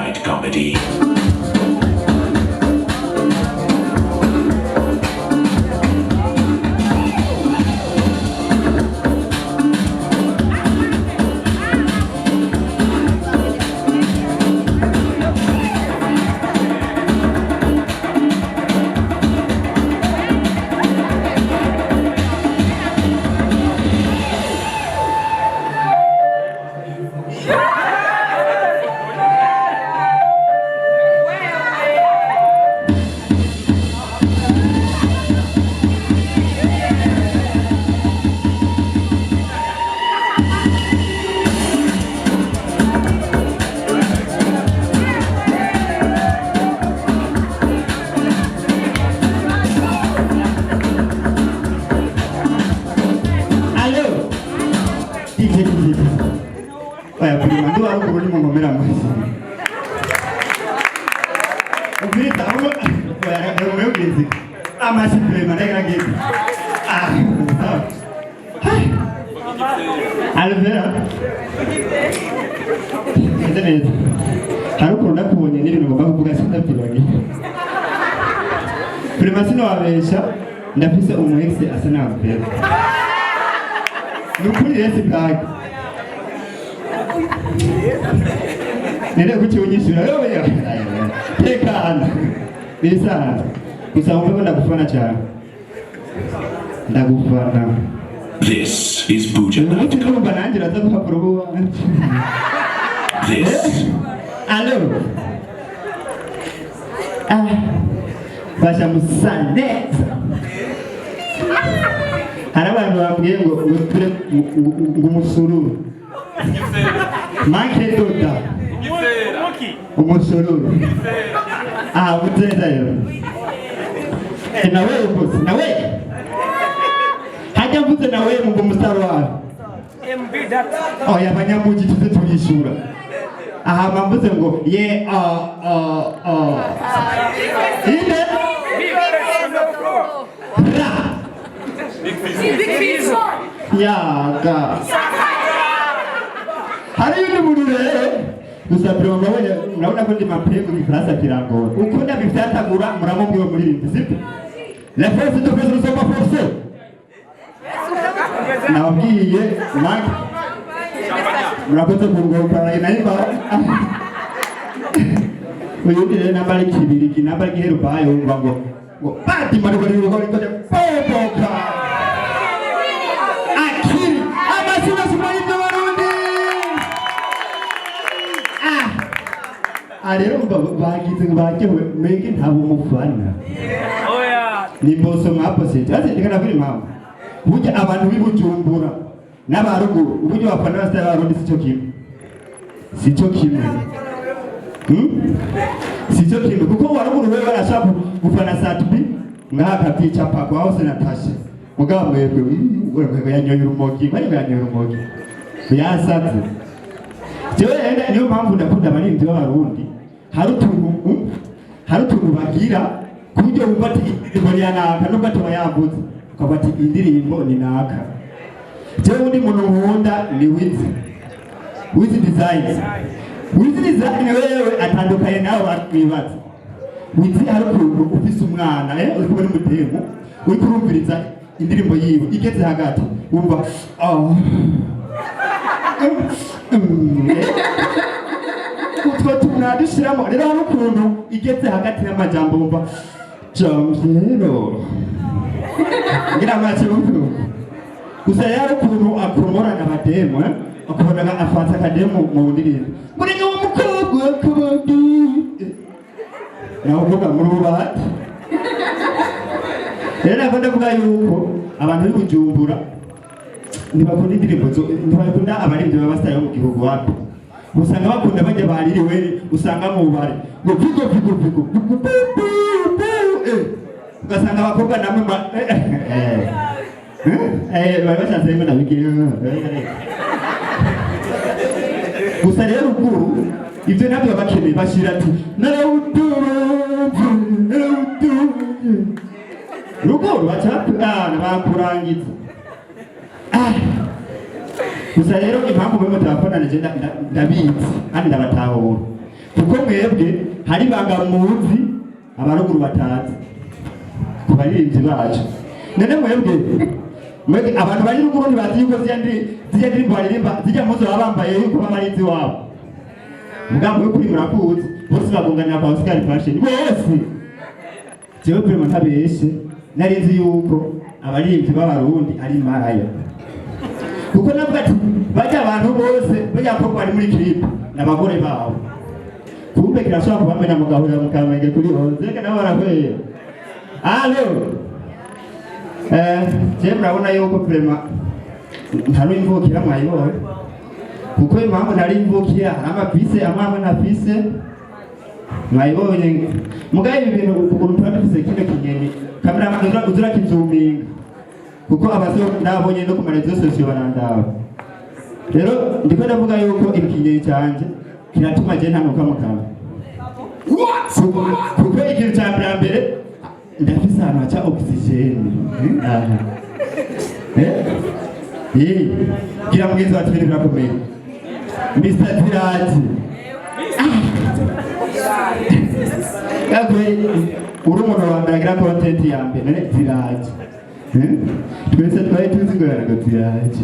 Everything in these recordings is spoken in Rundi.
night comedy. Ndafise umuhetse asa n'abapera nukuri resi bwage nere kukiunyishura yoya tekana bisana gusa umve ndagufana cyane ndagufana. This is Buja. This. Allo. Basha musane. Hari abantu bambwiye ngo ture ngumusuru. Make doda. Umusuru. Utenda yo. Nawe ukoze. Nawe. Hajya mvuze nawe mu musaro wawe. MB data. Yabanyamuji tuze tuyishura. Mambuze ngo ye Ine. Big fish. Yaga. Hari yundi muntu rero gusabira ngo naona ko ndi mapego ifarasa kirangora. Uko ndabivyatagura muramubwiwe muri indi sibyo? La force de faire le pas forcer. Nabwiye Mark murakoze kurugora inaiba uyudire nambari kibiri kinambari gihero bayo ngo pati marugari rugori ko popoka akiri amasina simari byo barundi rero bagize bakewe meke ntabo mufana oya ni boso mapose ati ndikana kuri mama burya abantu bibujumbura n'abaruguru uburyo bafana basta barundi sico kimwe sico kimwe kuko waruguru wewe barashaka gufana satubi ngaka picha pako aho se natashe mugabo wewe yanyoye urumogi bari yanyoye urumogi yasatse jewe enda niyo mpamvu ndakunda bari ibyo barundi hari utuntu bagira kuburyo wumva ati ibori yanaka nubwo atuma yavuze ukaba ati indirimbo ni naka. Jewe undi muntu nkunda ni Wiz Design. Wiz Design wewe atandukanye nawe bakwibaza. Wiz hari ukuntu ufise umwana uri kubona umutemo uri kurumviriza indirimbo yiwe igeze hagati wumva utwo tunadishiramo rero hari ukuntu igeze hagati y'amajambo wumva jambyero ngira amacyo gusa yari ukuntu akurumorana abademu akabona afatsa akademu mu ndirimbo muri nyo mukobwa kabadi naho uvuga muri ubati rero akunda kuvuga yuko abantu b'i Bujumbura ntibakunda indirimbo ntibakunda abaririmbyi b'abasitari bo mu gihugu wapi usanga bakunda bajya baririwe usanga mu bari ngo vigo ugasanga abakobwa namwe bashatse rimwe nabigiye gusa rero ubwo ibyo nabyo bakeneye bashira ati ruguru bacapana bakurangiza gusa rero impamvu mwe mutabafananije ndabizi kandi ndabatahura kuko kuko mwebwe hari ibanga muzi abaruguru batazi ku baririmbyi bacu. None mwebwe abantu bari ruguru ntibazi yuko zijya ndirimbo baririmba zijya muzo baba bambaye yuko b'abarinzi wabo. Mugabo we kuri murakuzi bose bagunganira kwa Oscar Fashion bose. Jewe primo ntabeshe narinzi yuko abaririmbyi b'abarundi ari maraya. Kuko navuga ati bajya abantu bose bajya ko bari muri clip n'abagore babo. Kumbe kirashobora kubamena mugahura mukamenge kuri hose kana barahweye. Allo. Je murabona yuko prima ntari imvukira mwayibore. Kuko impamvu nari imvukira amapise amwe ntafise mwayibonye mugaye ibintu kuguru twafise kino kigeni kamera mandura uzura kizuminga kuko abaso ndabonye no ku marezo sosiyo barandaba. Rero ndiko ndavuga yuko ibikigeni cyanje kiratuma je ntanuka mukama. Kuko ikintu cya mbere ndafise ahantu haca oxygene. Gira mwiza wa tubiri birakomeye. Mr. Tirati. Kakwe uri umuntu wa mbere agira content ya mbere none Tirati. Twese twari tuzi ngo yarago Tirati.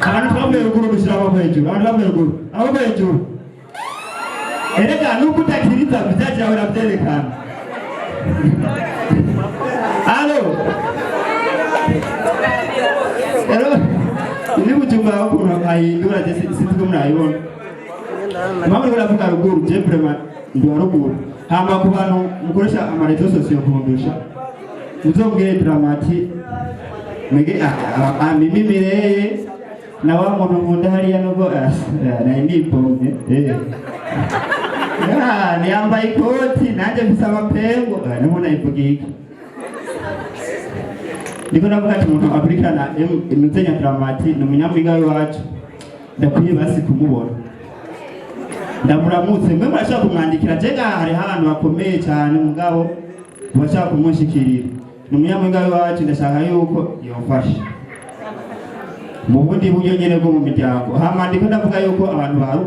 Abantu bambaye ruguru gushira abo hejuru. Abantu bambaye ruguru. Abo hejuru. Erega nuko utakiriza bizaje aho rabyerekana. Allo. Hello. Ni mujumba wako unahindura je situko mnayibona. Mama uri avuga ruguru je vraiment ndo ruguru. Hamba ku bantu mukoresha amarezo sosiyo kundusha. Muzobwire Dramati. Mege mimi mireye na wa muntu nkunda hariya nugo na indipombe niyambaye ikoti nanjye mfise amapengo nubona ivugika. Niko navuga ati umuntu akurikirana Muzenya Dramati ni umunyamwiga wacu ndakwiye basi kumubona ndamuramutse mwe murashaka kumwandikira je hari ahantu hakomeye cyane mugabo bashaka kumushikirira ni umunyamwiga wacu ndashaka yuko yofasha mu bundi buryo nyene bwo mu miryango. Hama ndiko ndavuga yuko abantu ba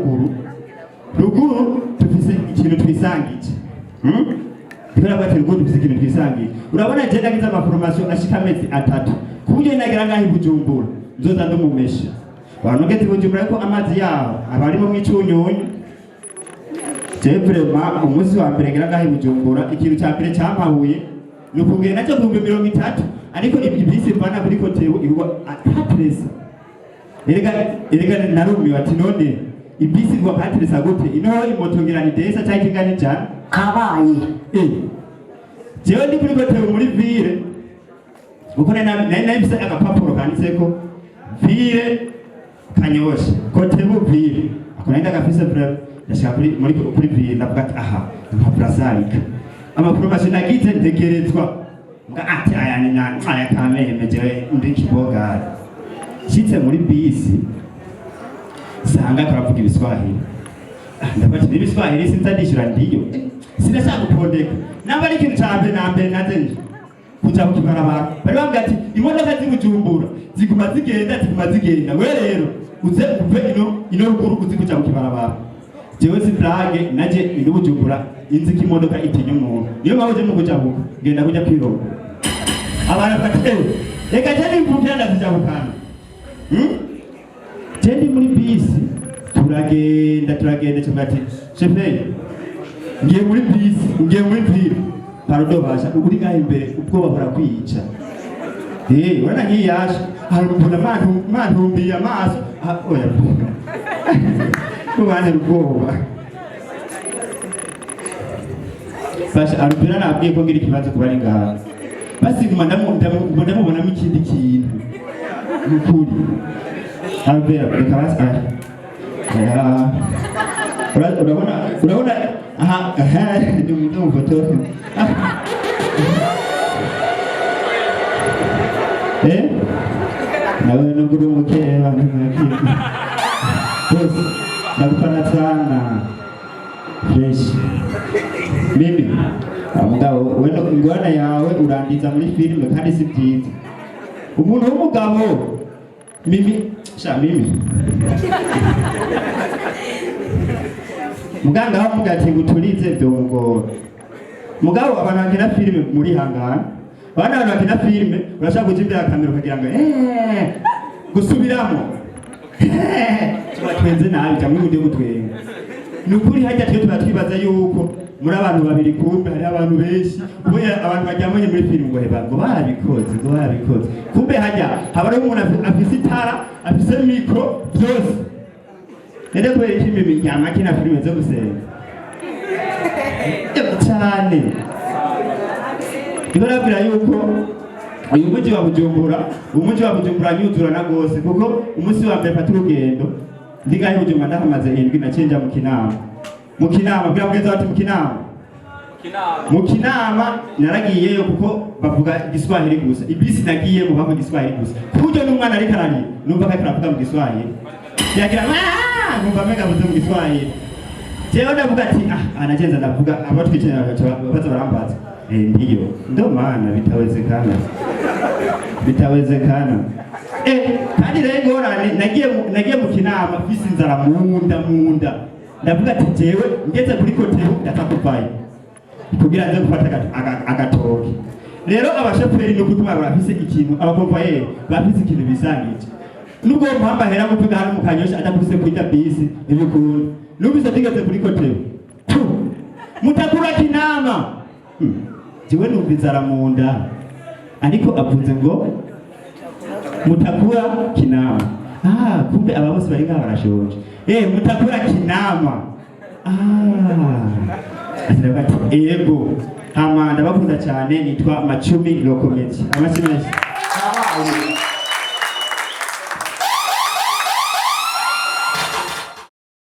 ruguru tufise ikintu twisangije. Ndiko ndavuga ati ruguru tufise ikintu twisangije. Urabona je ndagize amaformation ashika amezi 3 kuburyo nagira ngaho Bujumbura nzoza ndumumesha abantu ngeze Bujumbura ko amazi yaho abari mu mwicunyunyu. Je vraiment umunsi wa mbere ngira ngaho Bujumbura ikintu cya mbere cyampahuye nukugiye nacyo 30 ariko ibisi bana kuri kotebo irwa atatresa. Erega narumiwe ati none ibisi kwa patresa gute ino imotongira ni desa cyangwa kingani cyane kabaye. Jewe ndi kuri kotebo muri ville uko nari bisa agapapuro kanditseko ville Kanyosha kotebo ville akonenda gafise breve ndashaka kuri ville ndavuga ati aha mpapurasarika amakuru masinagize ntegerezwa nga ati aya ni aya kameme jewe ndi kibogari shitse muri bisi sanga karavuga ibiswahili ndabati ibiswahili sinzadishura ndiyo sinashaka gupondeka namba ari ikintu cyambe nambe nazenje kuja kukibarabara bari bambwira ati imodoka z'Ibujumbura ziguma zigenda we rero uze uve ino ruguru uzi kuja kukibarabara. Jewe si plage naje indi Bujumbura inzi kimodoka itinya umuntu niyo bahoje mu kuja buka genda kuja kwirongo abana batewe reka cyane imvukira ndazija bukana. Jendi muri bisi turagenda cyangati chefe ngiye muri bisi ngiye muri ville parodo basha uri gahe imbere ubwo bahora kwica wana nkiyasha harubona mantumbiye amaso oya kubana rugoba basha arubira nabwiye ko ngira ikibazo kubari ngaha basi ndamubona mu ikindi kintu mukuri Albert reka basi urabona aha ndi mu foto nawe nubwo umukeba bose ndagufana sana fresh mimi mugabo wenda ingwana yawe urandiza muri filime kandi si byiza umuntu w'umugabo mimi muganga wavuga ati nguturize byongora mugabo abantu bakina filime muri hangana abana abantu bakina filime urashaka kuja imbere ya kamera ukagira ngo gusubiramo twenze nabi cyangwa ugiye gutwenga nukuri hajya twe tuba twibaza yuko muri abantu babiri kumbe hari abantu benshi kubera abantu bajyamanye muri filime ngo heba ngo barabikoze kumbe hajya haba ari umuntu afise itara afise mikro byose nende kubera iki yamakina filime zo gusenga cyane ibarabwira yuko uyu mujyi wa Bujumbura nyuzura na gose kuko umunsi wa mbere fata urugendo ndigaye Bujumbura ndahamaze indwi nacenja mu Kinama bwira bweza bati mu Kinama naragiyeyo kuko bavuga Igiswahili gusa ibisi nagiye mu bavuga Igiswahili gusa kuburyo n'umwana ari karari numva ko aravuga mu Giswahili yagira numva mega mu Giswahili jewe ndavuga ati anajenza ndavuga abatwikenera baza barambaza ndiyo ndo maana bitawezekana kandi rero ngorane nagiye mu Kinama bisi inzara munda ndavuga ati jewe ngeze kuri kotero ndatakuvayo kugira nze gufata agatoki rero abashoferi no kutuma barafise ikintu abakomvayeri bafise ikintu bisangije nubwo mpamba hera gupiga hano mu Kanyosha adakuse kwita bisi ibikuru nubise tigeze kuri kotero mutakura Kinama jewe numva inzara munda ariko avuze ngo mutakura Kinama kumbe aba bose bari ngaha barashonje mutakura Kinama asiraga ati yego ndabakunda cyane nitwa Macumi Lokometi amashyi menshi